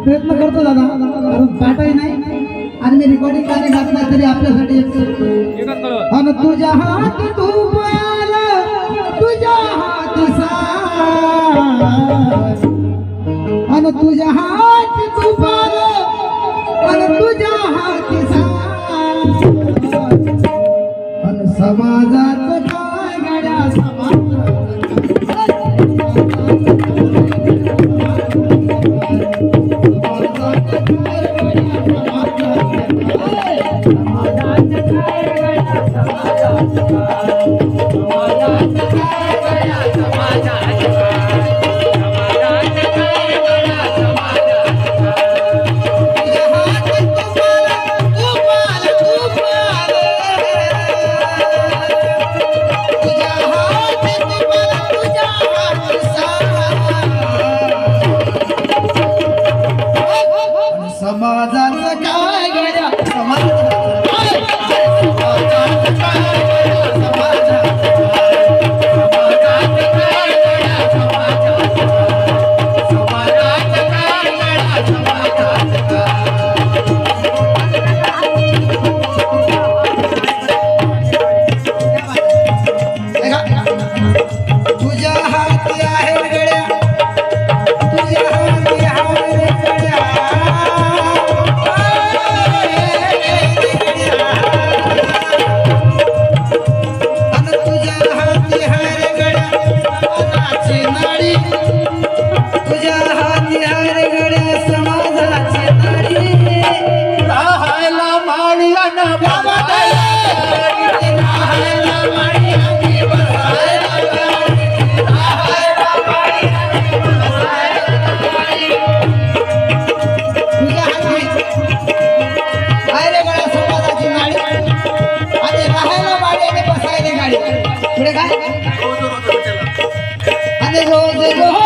प्रयत्न करतो दादा, कारण पाठही नाही आणि मी रेकॉर्डिंग गाणे गात नाही तरी आपल्यासाठी अन तुझ्या हाती तू पायाला तुझ्या हाती साथ अन तुझ्या हाती तू पायाला अन तुझ्या हाती साथ अन समाजाचं काय गड्या समाजाचं काय गड्या तुझ्या हाती आहे गड्या तुझ्या हाती आहे गड्या रोज रोज